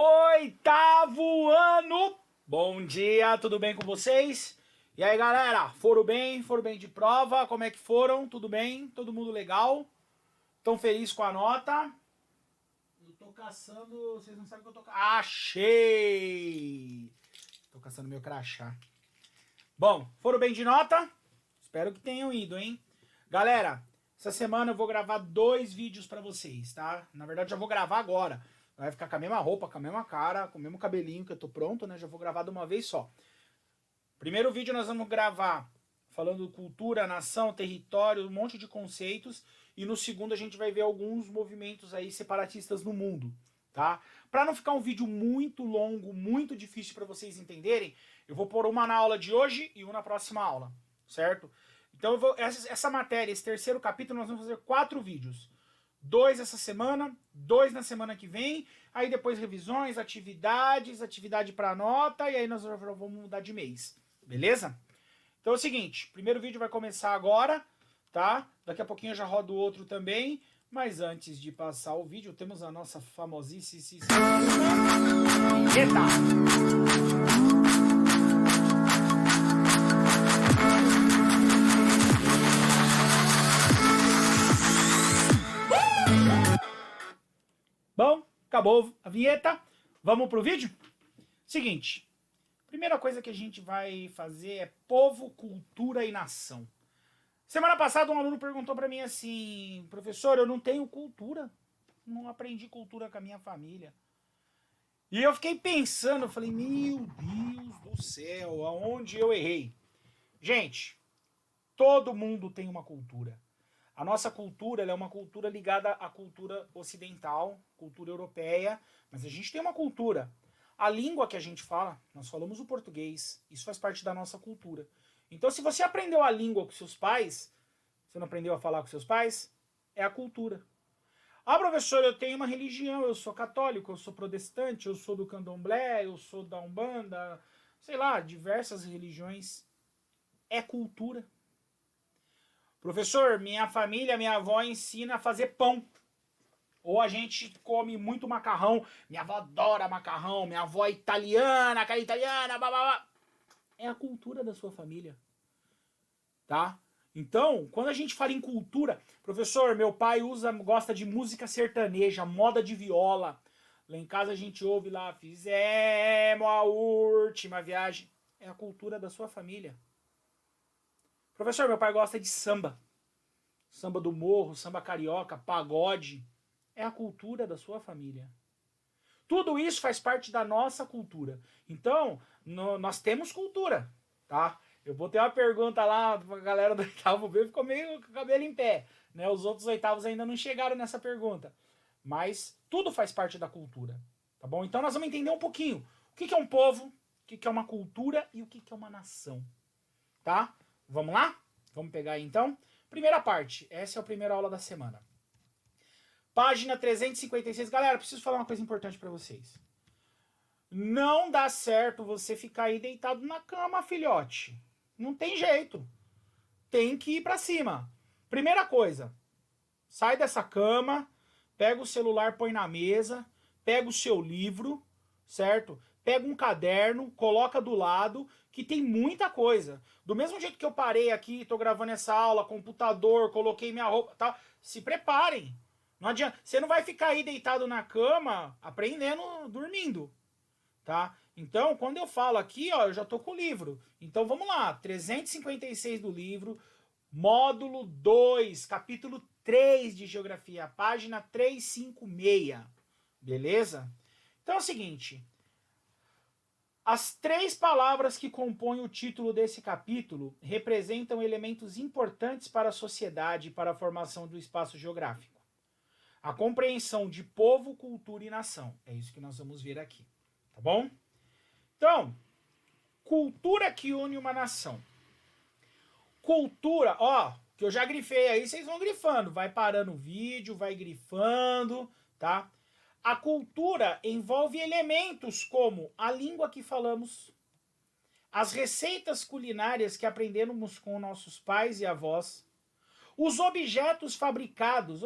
Oitavo ano! Bom dia, tudo bem com vocês? E aí, galera, foram bem? Foram bem de prova? Como é que foram? Tudo bem? Todo mundo legal? Tão feliz com a nota? Eu tô caçando... Vocês não sabem o que eu tô caçando. Achei! Tô caçando meu crachá. Bom, foram bem de nota? Espero que tenham ido, hein? Galera, essa semana eu vou gravar 2 vídeos pra vocês, tá? Na verdade, já vou gravar agora. Vai ficar com a mesma roupa, com a mesma cara, com o mesmo cabelinho que eu tô pronto, né? Já vou gravar de uma vez só. Primeiro vídeo nós vamos gravar falando cultura, nação, território, um monte de conceitos. E no segundo a gente vai ver alguns movimentos aí separatistas no mundo, tá? Para não ficar um vídeo muito longo, muito difícil para vocês entenderem, eu vou pôr uma na aula de hoje e uma na próxima aula, certo? Então essa matéria, esse terceiro capítulo, nós vamos fazer 4 vídeos. 2 essa semana, 2 na semana que vem, aí depois revisões, atividades, atividade para nota, e aí nós vamos mudar de mês, beleza? Então é o seguinte, primeiro vídeo vai começar agora, tá? Daqui a pouquinho eu já rodo o outro também, mas antes de passar o vídeo, temos a nossa famosíssima vinheta. Bom, acabou a vinheta. Vamos pro vídeo? Seguinte, primeira coisa que a gente vai fazer é povo, cultura e nação. Semana passada um aluno perguntou pra mim assim, professor, eu não tenho cultura, não aprendi cultura com a minha família. E eu fiquei pensando, eu falei, meu Deus do céu, aonde eu errei? Gente, todo mundo tem uma cultura. A nossa cultura ela é uma cultura ligada à cultura ocidental, cultura europeia, mas a gente tem uma cultura. A língua que a gente fala, nós falamos o português, isso faz parte da nossa cultura. Então, se você aprendeu a língua com seus pais, você não aprendeu a falar com seus pais, é a cultura. Ah, professor, eu tenho uma religião, eu sou católico, eu sou protestante, eu sou do candomblé, eu sou da Umbanda, sei lá, diversas religiões. É cultura. Professor, minha família, minha avó ensina a fazer pão. Ou a gente come muito macarrão. Minha avó adora macarrão. Minha avó é italiana, cara italiana, blá, blá, blá. É a cultura da sua família. Tá? Então, quando a gente fala em cultura... Professor, meu pai gosta de música sertaneja, moda de viola. Lá em casa a gente ouve lá, fizemos a última viagem. É a cultura da sua família. Professor, meu pai gosta de samba. Samba do morro, samba carioca, pagode. É a cultura da sua família. Tudo isso faz parte da nossa cultura. Então, nós temos cultura, tá? Eu botei uma pergunta lá pra galera do oitavo B, ficou meio com o cabelo em pé. Né? Os outros oitavos ainda não chegaram nessa pergunta. Mas tudo faz parte da cultura, tá bom? Então nós vamos entender um pouquinho o que é um povo, o que é uma cultura e o que é uma nação, tá? Vamos lá? Vamos pegar aí então. Primeira parte, essa é a primeira aula da semana. Página 356. Galera, preciso falar uma coisa importante pra vocês. Não dá certo você ficar aí deitado na cama, filhote. Não tem jeito. Tem que ir pra cima. Primeira coisa, sai dessa cama, pega o celular, põe na mesa, pega o seu livro, certo? Pega um caderno, coloca do lado, que tem muita coisa. Do mesmo jeito que eu parei aqui, tô gravando essa aula, computador, coloquei minha roupa, tal, se preparem. Não adianta, você não vai ficar aí deitado na cama, aprendendo, dormindo, tá? Então, quando eu falo aqui, ó, eu já tô com o livro. Então, vamos lá, 356 do livro, módulo 2, capítulo 3 de Geografia, página 356, beleza? Então é o seguinte, as 3 palavras que compõem o título desse capítulo representam elementos importantes para a sociedade e para a formação do espaço geográfico. A compreensão de povo, cultura e nação. É isso que nós vamos ver aqui, tá bom? Então, cultura que une uma nação. Cultura, ó, que eu já grifei aí, vocês vão grifando. Vai parando o vídeo, vai grifando, tá? A cultura envolve elementos como a língua que falamos, as receitas culinárias que aprendemos com nossos pais e avós, os objetos fabricados,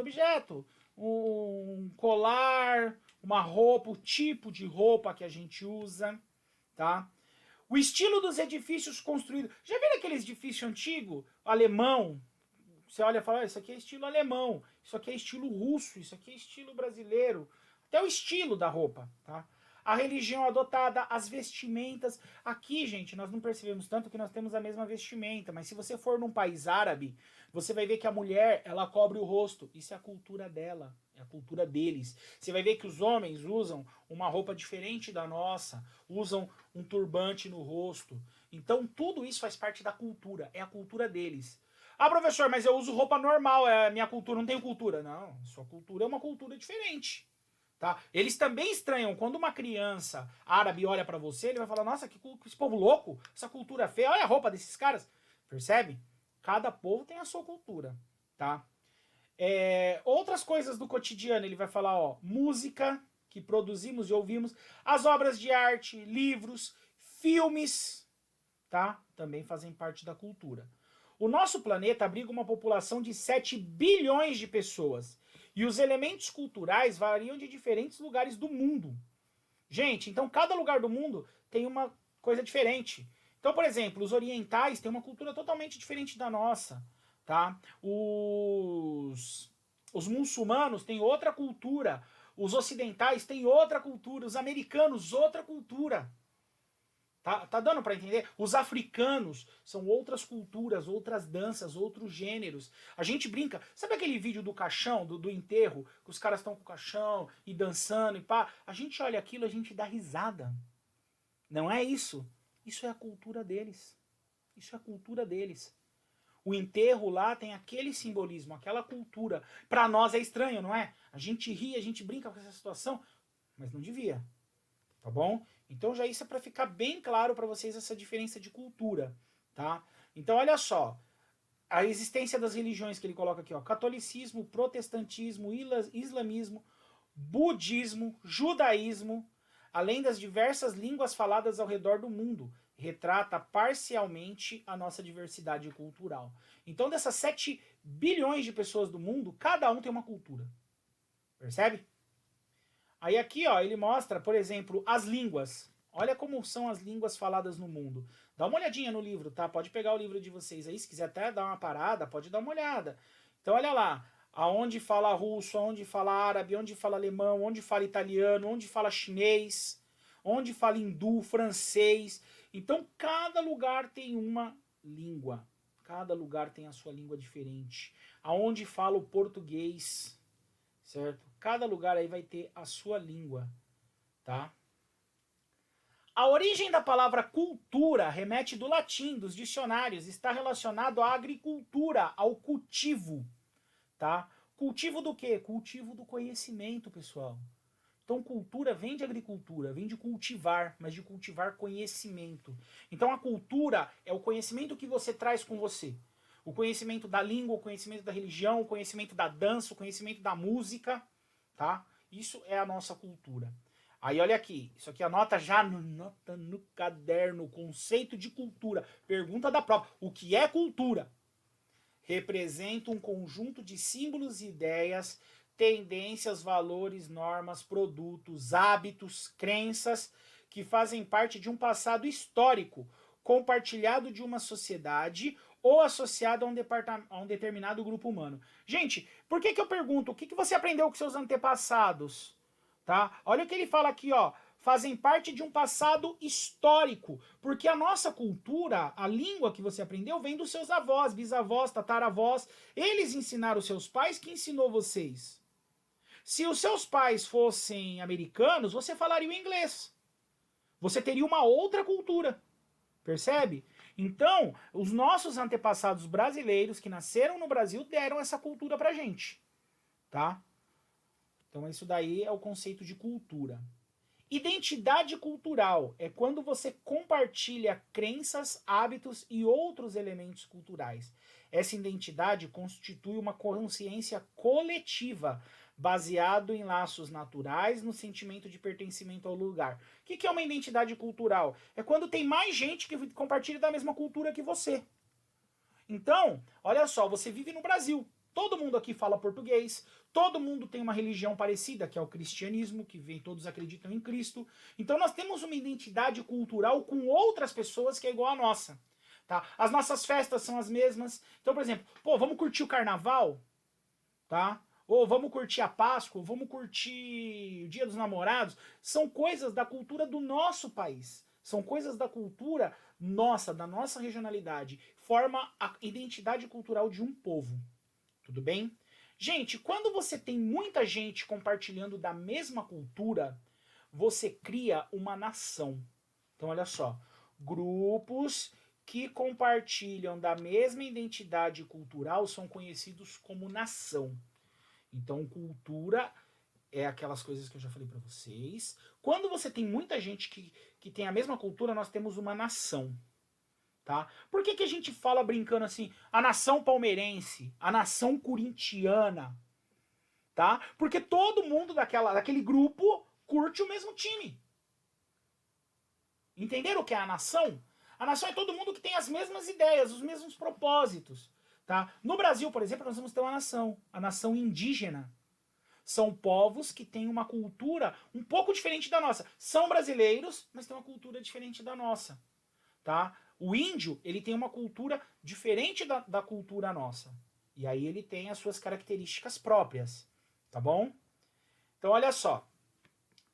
um colar, uma roupa, o tipo de roupa que a gente usa, tá? O estilo dos edifícios construídos. Já viram aquele edifício antigo, alemão? Você olha e fala, isso aqui é estilo alemão, isso aqui é estilo russo, isso aqui é estilo brasileiro. Até o estilo da roupa, tá? A religião adotada, as vestimentas. Aqui, gente, nós não percebemos tanto que nós temos a mesma vestimenta, mas se você for num país árabe, você vai ver que a mulher, ela cobre o rosto. Isso é a cultura dela, é a cultura deles. Você vai ver que os homens usam uma roupa diferente da nossa, usam um turbante no rosto. Então, tudo isso faz parte da cultura, é a cultura deles. Ah, professor, mas eu uso roupa normal, é a minha cultura, não tenho cultura. Não, sua cultura é uma cultura diferente. Tá? Eles também estranham quando uma criança árabe olha pra você, ele vai falar, nossa, que esse povo louco, essa cultura feia, olha a roupa desses caras. Percebe? Cada povo tem a sua cultura, tá? Outras coisas do cotidiano, ele vai falar, ó, música que produzimos e ouvimos, as obras de arte, livros, filmes, tá? Também fazem parte da cultura. O nosso planeta abriga uma população de 7 bilhões de pessoas. E os elementos culturais variam de diferentes lugares do mundo. Gente, então cada lugar do mundo tem uma coisa diferente. Então, por exemplo, os orientais têm uma cultura totalmente diferente da nossa, tá? Os muçulmanos têm outra cultura. Os ocidentais têm outra cultura. Os americanos, outra cultura. Tá dando para entender? Os africanos são outras culturas, outras danças, outros gêneros. A gente brinca. Sabe aquele vídeo do caixão, do enterro, que os caras estão com o caixão e dançando e pá? A gente olha aquilo, a gente dá risada. Não é isso? Isso é a cultura deles. Isso é a cultura deles. O enterro lá tem aquele simbolismo, aquela cultura. Para nós é estranho, não é? A gente ri, a gente brinca com essa situação, mas não devia. Tá bom? Então já isso é para ficar bem claro para vocês essa diferença de cultura, tá? Então olha só, a existência das religiões que ele coloca aqui, ó, catolicismo, protestantismo, islamismo, budismo, judaísmo, além das diversas línguas faladas ao redor do mundo, retrata parcialmente a nossa diversidade cultural. Então dessas 7 bilhões de pessoas do mundo, cada um tem uma cultura. Percebe? Aí aqui, ó, ele mostra, por exemplo, as línguas. Olha como são as línguas faladas no mundo. Dá uma olhadinha no livro, tá? Pode pegar o livro de vocês aí, se quiser até dar uma parada, pode dar uma olhada. Então olha lá, aonde fala russo, aonde fala árabe, onde fala alemão, onde fala italiano, onde fala chinês, onde fala hindu, francês. Então cada lugar tem uma língua. Cada lugar tem a sua língua diferente. Aonde fala o português, certo? Cada lugar aí vai ter a sua língua, tá? A origem da palavra cultura remete do latim, dos dicionários, está relacionado à agricultura, ao cultivo, tá? Cultivo do quê? Cultivo do conhecimento, pessoal. Então cultura vem de agricultura, vem de cultivar, mas de cultivar conhecimento. Então a cultura é o conhecimento que você traz com você. O conhecimento da língua, o conhecimento da religião, o conhecimento da dança, o conhecimento da música, tá? Isso é a nossa cultura. Aí olha aqui, isso aqui anota já nota no caderno, conceito de cultura. Pergunta da prova, o que é cultura? Representa um conjunto de símbolos e ideias, tendências, valores, normas, produtos, hábitos, crenças que fazem parte de um passado histórico, compartilhado de uma sociedade ou associado a um determinado grupo humano. Gente, por que eu pergunto? O que você aprendeu com seus antepassados? Tá? Olha o que ele fala aqui, ó. Fazem parte de um passado histórico, porque a nossa cultura, a língua que você aprendeu, vem dos seus avós, bisavós, tataravós. Eles ensinaram os seus pais, que ensinou vocês. Se os seus pais fossem americanos, você falaria o inglês. Você teria uma outra cultura. Percebe? Então, os nossos antepassados brasileiros que nasceram no Brasil deram essa cultura pra gente, tá? Então, isso daí é o conceito de cultura. Identidade cultural é quando você compartilha crenças, hábitos e outros elementos culturais. Essa identidade constitui uma consciência coletiva, baseado em laços naturais, no sentimento de pertencimento ao lugar. O que é uma identidade cultural? É quando tem mais gente que compartilha da mesma cultura que você. Então, olha só, você vive no Brasil. Todo mundo aqui fala português, todo mundo tem uma religião parecida, que é o cristianismo, que vem, todos acreditam em Cristo. Então nós temos uma identidade cultural com outras pessoas que é igual à nossa. Tá? As nossas festas são as mesmas. Então, por exemplo, pô, vamos curtir o carnaval? Tá? Ou vamos curtir a Páscoa, ou vamos curtir o Dia dos Namorados. São coisas da cultura do nosso país. São coisas da cultura nossa, da nossa regionalidade. Forma a identidade cultural de um povo. Tudo bem? Gente, quando você tem muita gente compartilhando da mesma cultura, você cria uma nação. Então, olha só. Grupos que compartilham da mesma identidade cultural são conhecidos como nação. Então, cultura é aquelas coisas que eu já falei para vocês. Quando você tem muita gente que tem a mesma cultura, nós temos uma nação. Tá? Por que a gente fala brincando assim, a nação palmeirense, a nação corintiana? Tá? Porque todo mundo daquele grupo curte o mesmo time. Entenderam o que é a nação? A nação é todo mundo que tem as mesmas ideias, os mesmos propósitos. Tá? No Brasil, por exemplo, nós vamos ter uma nação, a nação indígena. São povos que têm uma cultura um pouco diferente da nossa. São brasileiros, mas têm uma cultura diferente da nossa. Tá? O índio, ele tem uma cultura diferente da cultura nossa. E aí ele tem as suas características próprias. Tá bom? Então, olha só.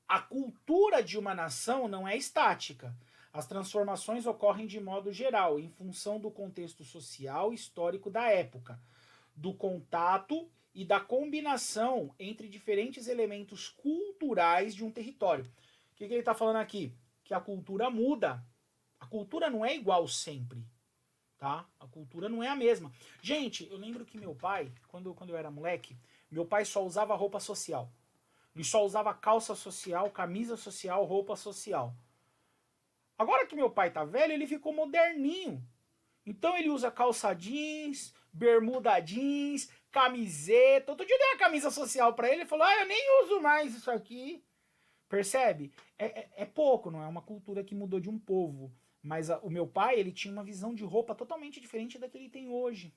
A cultura de uma nação não é estática. As transformações ocorrem de modo geral, em função do contexto social e histórico da época, do contato e da combinação entre diferentes elementos culturais de um território. O que ele está falando aqui? Que a cultura muda. A cultura não é igual sempre. Tá? A cultura não é a mesma. Gente, eu lembro que meu pai, quando eu era moleque, meu pai só usava roupa social. Ele só usava calça social, camisa social, roupa social. Agora que meu pai tá velho, ele ficou moderninho. Então ele usa calça jeans, bermuda jeans, camiseta. Outro dia eu dei uma camisa social pra ele e falou: eu nem uso mais isso aqui. Percebe? É pouco, não é uma cultura que mudou de um povo. Mas o meu pai, ele tinha uma visão de roupa totalmente diferente da que ele tem hoje.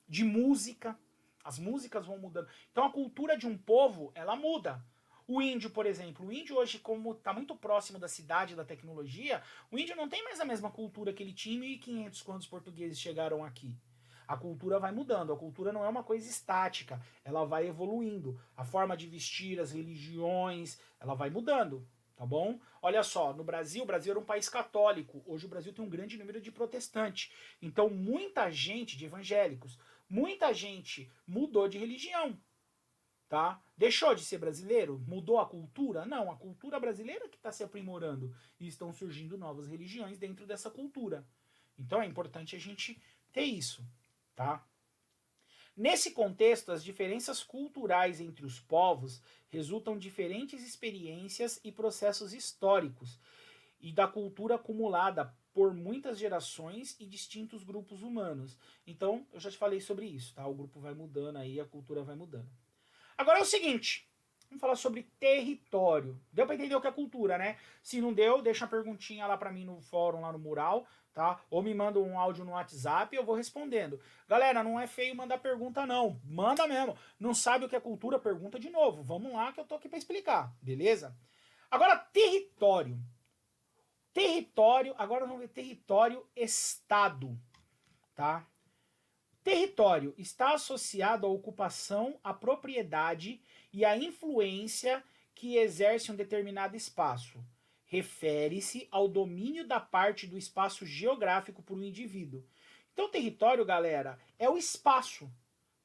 De música. As músicas vão mudando. Então a cultura de um povo, ela muda. O índio, por exemplo, o índio hoje, como está muito próximo da cidade, da tecnologia, o índio não tem mais a mesma cultura que ele tinha em 1500 quando os portugueses chegaram aqui. A cultura vai mudando, a cultura não é uma coisa estática, ela vai evoluindo. A forma de vestir, as religiões, ela vai mudando, tá bom? Olha só, no Brasil, o Brasil era um país católico, hoje o Brasil tem um grande número de protestantes. Então muita gente, de evangélicos, muita gente mudou de religião. Tá? Deixou de ser brasileiro? Mudou a cultura? Não, a cultura brasileira que está se aprimorando e estão surgindo novas religiões dentro dessa cultura. Então é importante a gente ter isso, tá? Nesse contexto, as diferenças culturais entre os povos resultam de diferentes experiências e processos históricos e da cultura acumulada por muitas gerações e distintos grupos humanos. Então, eu já te falei sobre isso, tá? O grupo vai mudando aí, a cultura vai mudando. Agora é o seguinte, vamos falar sobre território. Deu pra entender o que é cultura, né? Se não deu, deixa uma perguntinha lá pra mim no fórum, lá no mural, tá? Ou me manda um áudio no WhatsApp e eu vou respondendo. Galera, não é feio mandar pergunta não, manda mesmo. Não sabe o que é cultura? Pergunta de novo. Vamos lá que eu tô aqui pra explicar, beleza? Agora, território. Território, agora vamos ver território-estado, tá? Território está associado à ocupação, à propriedade e à influência que exerce um determinado espaço. Refere-se ao domínio da parte do espaço geográfico por um indivíduo. Então, território, galera, é o espaço,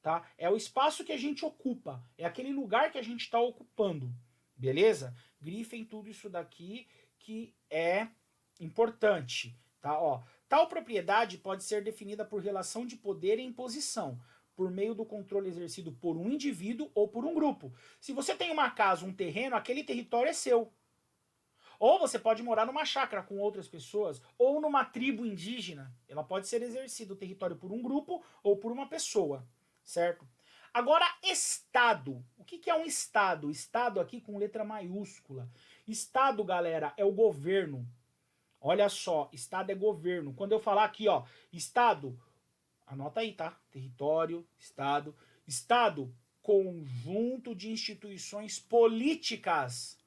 tá? É o espaço que a gente ocupa, é aquele lugar que a gente está ocupando, beleza? Grifem tudo isso daqui que é importante, tá? Ó, tal propriedade pode ser definida por relação de poder e imposição, por meio do controle exercido por um indivíduo ou por um grupo. Se você tem uma casa, um terreno, aquele território é seu. Ou você pode morar numa chácara com outras pessoas, ou numa tribo indígena. Ela pode ser exercido o território por um grupo ou por uma pessoa, certo? Agora, Estado. O que é um Estado? Estado aqui com letra maiúscula. Estado, galera, é o governo. Olha só, Estado é governo. Quando eu falar aqui, ó, Estado, anota aí, tá? Território, Estado. Estado, conjunto de instituições políticas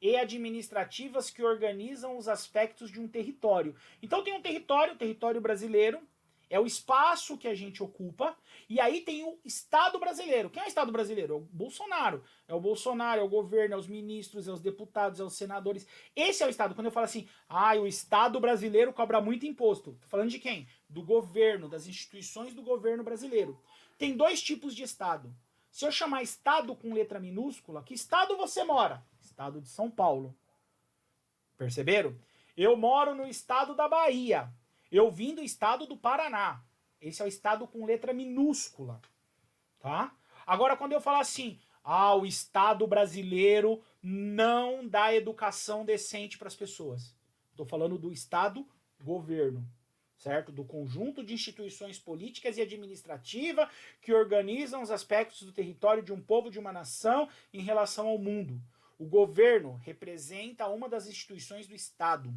e administrativas que organizam os aspectos de um território. Então tem um território, o território brasileiro, é o espaço que a gente ocupa, e aí tem o Estado brasileiro. Quem é o Estado brasileiro? É o Bolsonaro. É o Bolsonaro, é o governo, é os ministros, é os deputados, é os senadores. Esse é o Estado. Quando eu falo assim, o Estado brasileiro cobra muito imposto. Tô falando de quem? Do governo, das instituições do governo brasileiro. Tem dois tipos de Estado. Se eu chamar Estado com letra minúscula, que estado você mora? Estado de São Paulo. Perceberam? Eu moro no estado da Bahia. Eu vim do estado do Paraná. Esse é o estado com letra minúscula. Tá? Agora, quando eu falar assim, o Estado brasileiro não dá educação decente para as pessoas. Estou falando do Estado governo, certo? Do conjunto de instituições políticas e administrativas que organizam os aspectos do território de um povo, de uma nação em relação ao mundo. O governo representa uma das instituições do Estado.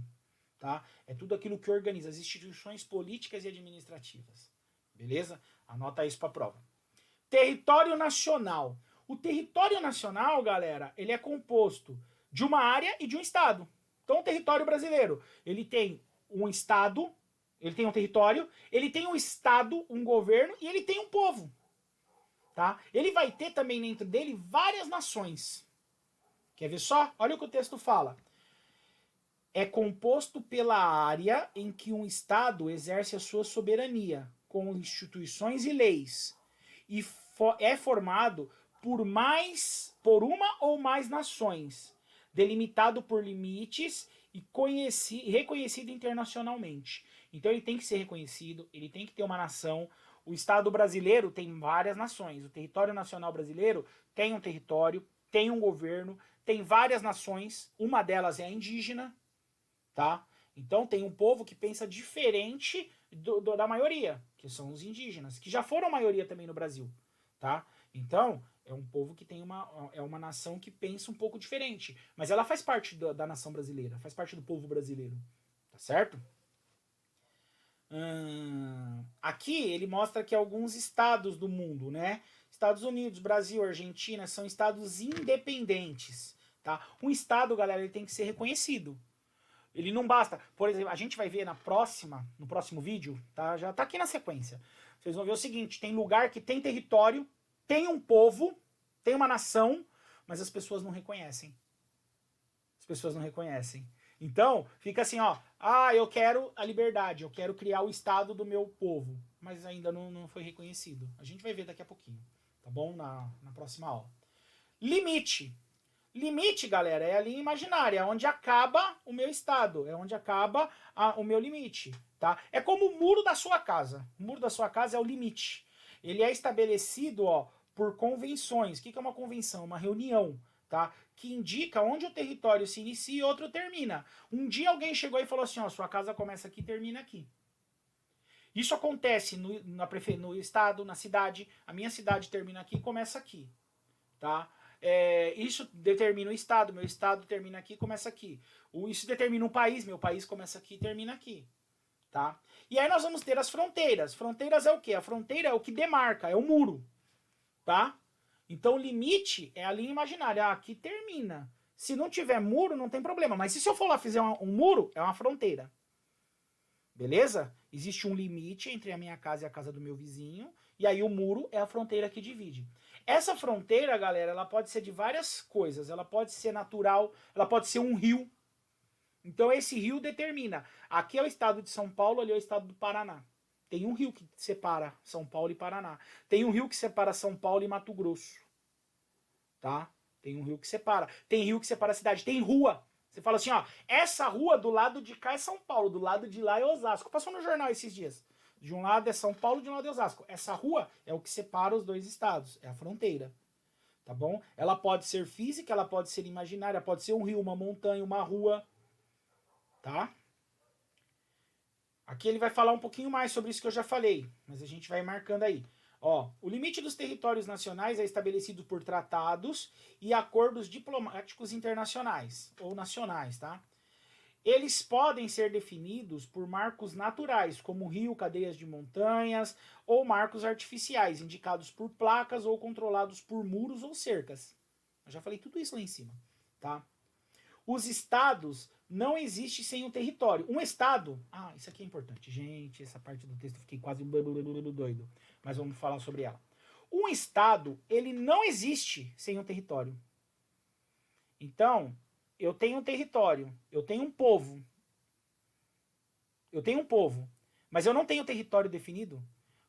Tá? É tudo aquilo que organiza as instituições políticas e administrativas. Beleza? Anota isso para a prova. Território nacional. O território nacional, galera, ele é composto de uma área e de um estado. Então, o território brasileiro, ele tem um estado, ele tem um território, ele tem um estado, um governo e ele tem um povo. Tá? Ele vai ter também dentro dele várias nações. Quer ver só? Olha o que o texto fala. É composto pela área em que um Estado exerce a sua soberania, com instituições e leis, e é formado por uma ou mais nações, delimitado por limites e reconhecido internacionalmente. Então ele tem que ser reconhecido, ele tem que ter uma nação. O Estado brasileiro tem várias nações. O território nacional brasileiro tem um território, tem um governo, tem várias nações, uma delas é a indígena, tá? Então tem um povo que pensa diferente da maioria, que são os indígenas, que já foram a maioria também no Brasil, tá? Então é um povo que tem uma nação que pensa um pouco diferente, mas ela faz parte da nação brasileira, faz parte do povo brasileiro, tá certo? Aqui ele mostra que alguns estados do mundo, né? Estados Unidos, Brasil, Argentina são estados independentes, tá? Um estado, galera, ele tem que ser reconhecido. Ele não basta. Por exemplo, a gente vai ver no próximo vídeo, tá? Já tá aqui na sequência. Vocês vão ver o seguinte: tem lugar que tem território, tem um povo, tem uma nação, mas as pessoas não reconhecem. As pessoas não reconhecem. Então, fica assim, ó. Eu quero a liberdade, eu quero criar o estado do meu povo. Mas ainda não foi reconhecido. A gente vai ver daqui a pouquinho, tá bom? Na próxima aula. Limite. Limite, galera, é a linha imaginária, é onde acaba o meu estado, é onde acaba o meu limite, tá? É como o muro da sua casa. O muro da sua casa é o limite. Ele é estabelecido, por convenções. O que é uma convenção? Uma reunião, tá? Que indica onde o território se inicia e outro termina. Um dia alguém chegou e falou assim, sua casa começa aqui e termina aqui. Isso acontece no estado, na cidade. A minha cidade termina aqui e começa aqui, tá? Isso determina o estado, meu estado termina aqui e começa aqui. Isso determina um país, meu país começa aqui e termina aqui. Tá? E aí nós vamos ter as fronteiras. Fronteiras é o quê? A fronteira é o que demarca, é o muro. Tá? Então o limite é a linha imaginária. Aqui termina. Se não tiver muro, não tem problema. Mas se eu for lá fizer um muro, é uma fronteira. Beleza? Existe um limite entre a minha casa e a casa do meu vizinho. E aí o muro é a fronteira que divide. Essa fronteira, galera, ela pode ser de várias coisas. Ela pode ser natural, ela pode ser um rio. Então esse rio determina. Aqui é o estado de São Paulo, ali é o estado do Paraná. Tem um rio que separa São Paulo e Paraná. Tem um rio que separa São Paulo e Mato Grosso. Tá? Tem um rio que separa. Tem rio que separa a cidade. Tem rua. Você fala assim, essa rua do lado de cá é São Paulo, do lado de lá é Osasco. Passou no jornal esses dias. De um lado é São Paulo, de um lado é Osasco. Essa rua é o que separa os dois estados. É a fronteira. Tá bom? Ela pode ser física, ela pode ser imaginária, pode ser um rio, uma montanha, uma rua. Tá? Aqui ele vai falar um pouquinho mais sobre isso que eu já falei, mas a gente vai marcando aí. O limite dos territórios nacionais é estabelecido por tratados e acordos diplomáticos internacionais, ou nacionais, tá? eles podem ser definidos por marcos naturais, como rio, cadeias de montanhas, ou marcos artificiais, indicados por placas ou controlados por muros ou cercas. Eu já falei tudo isso lá em cima, tá? Os estados não existem sem um território. Um estado... Ah, isso aqui é importante. Gente, essa parte do texto eu fiquei quase doido. Mas vamos falar sobre ela. Um estado, ele não existe sem um território. Então, eu tenho um território, eu tenho um povo. Eu tenho um povo, mas eu não tenho território definido.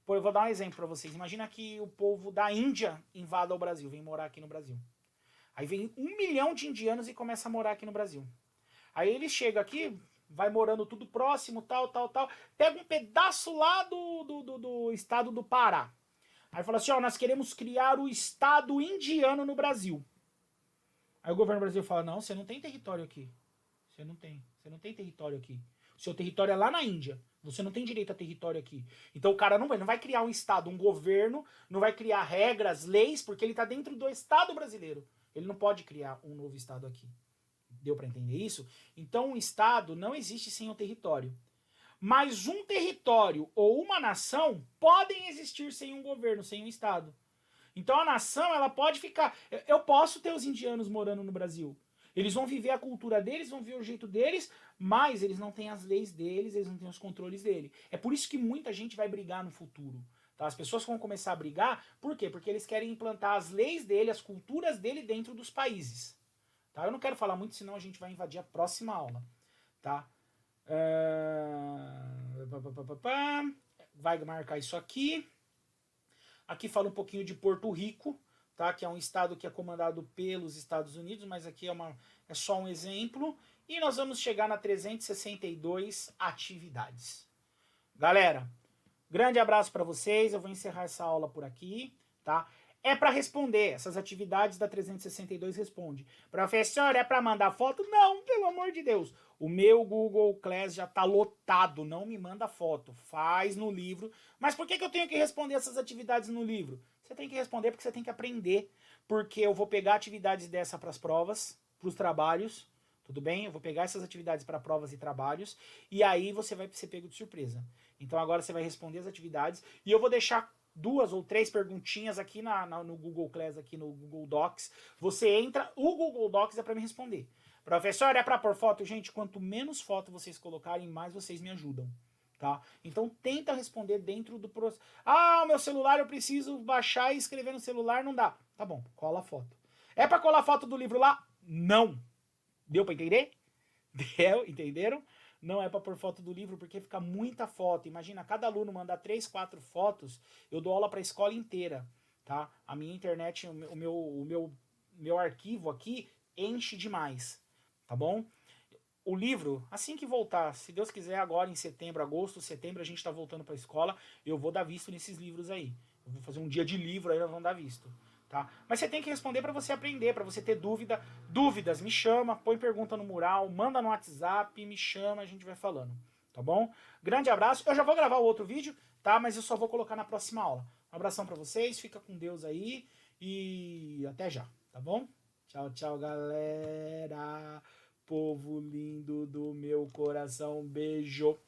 Pô, eu vou dar um exemplo para vocês. Imagina que o povo da Índia invada o Brasil, vem morar aqui no Brasil. Aí vem 1 milhão de indianos e começa a morar aqui no Brasil. Aí ele chega aqui, vai morando tudo próximo, tal, pega um pedaço lá do estado do Pará. Aí fala assim, ó, nós queremos criar o estado indiano no Brasil. Aí o governo brasileiro fala, não, você não tem território aqui. Você não tem território aqui. O seu território é lá na Índia. Você não tem direito a território aqui. Então o cara não vai criar um estado, um governo, não vai criar regras, leis, porque ele está dentro do estado brasileiro. Ele não pode criar um novo estado aqui. Deu para entender isso? Então um estado não existe sem um território. Mas um território ou uma nação podem existir sem um governo, sem um estado. Então a nação, ela pode ficar... Eu posso ter os indianos morando no Brasil. Eles vão viver a cultura deles, vão viver o jeito deles, mas eles não têm as leis deles, eles não têm os controles dele. É por isso que muita gente vai brigar no futuro. Tá? As pessoas vão começar a brigar, por quê? Porque eles querem implantar as leis dele, as culturas dele dentro dos países. Tá? Eu não quero falar muito, senão a gente vai invadir a próxima aula. Tá? Vai marcar isso aqui. Aqui fala um pouquinho de Porto Rico, tá? Que é um estado que é comandado pelos Estados Unidos, mas aqui é só um exemplo. E nós vamos chegar na 362 atividades. Galera, grande abraço para vocês. Eu vou encerrar essa aula por aqui, tá? É para responder. Essas atividades da 362 responde. Professor, é para mandar foto? Não, pelo amor de Deus. O meu Google Class já tá lotado. Não me manda foto. Faz no livro. Mas por que eu tenho que responder essas atividades no livro? Você tem que responder porque você tem que aprender. Porque eu vou pegar atividades dessa para as provas, para os trabalhos. Tudo bem? Eu vou pegar essas atividades para provas e trabalhos. E aí você vai ser pego de surpresa. Então agora você vai responder as atividades. E eu vou deixar 2 ou 3 perguntinhas aqui no Google Class, aqui no Google Docs. Você entra, o Google Docs é para me responder. Professor, é para pôr foto? Gente, quanto menos foto vocês colocarem, mais vocês me ajudam. Tá? Então tenta responder dentro do processo. Ah, o meu celular eu preciso baixar e escrever no celular, não dá. Tá bom, cola a foto. É para colar a foto do livro lá? Não. Deu para entender? Deu, entenderam? Não é para pôr foto do livro, porque fica muita foto. Imagina, cada aluno mandar 3, 4 fotos, eu dou aula para a escola inteira, tá? A minha internet, o meu arquivo aqui enche demais, tá bom? O livro, assim que voltar, se Deus quiser, agora em setembro, agosto, setembro, a gente tá voltando para a escola, eu vou dar visto nesses livros aí. Eu vou fazer um dia de livro, aí nós vamos dar visto. Tá? Mas você tem que responder para você aprender, para você ter dúvida. Dúvidas, me chama, põe pergunta no mural, manda no WhatsApp, me chama, a gente vai falando. Tá bom? Grande abraço. Eu já vou gravar o outro vídeo, tá? Mas eu só vou colocar na próxima aula. Um abração para vocês, fica com Deus aí e até já, tá bom? Tchau, tchau, galera. Povo lindo do meu coração, beijo.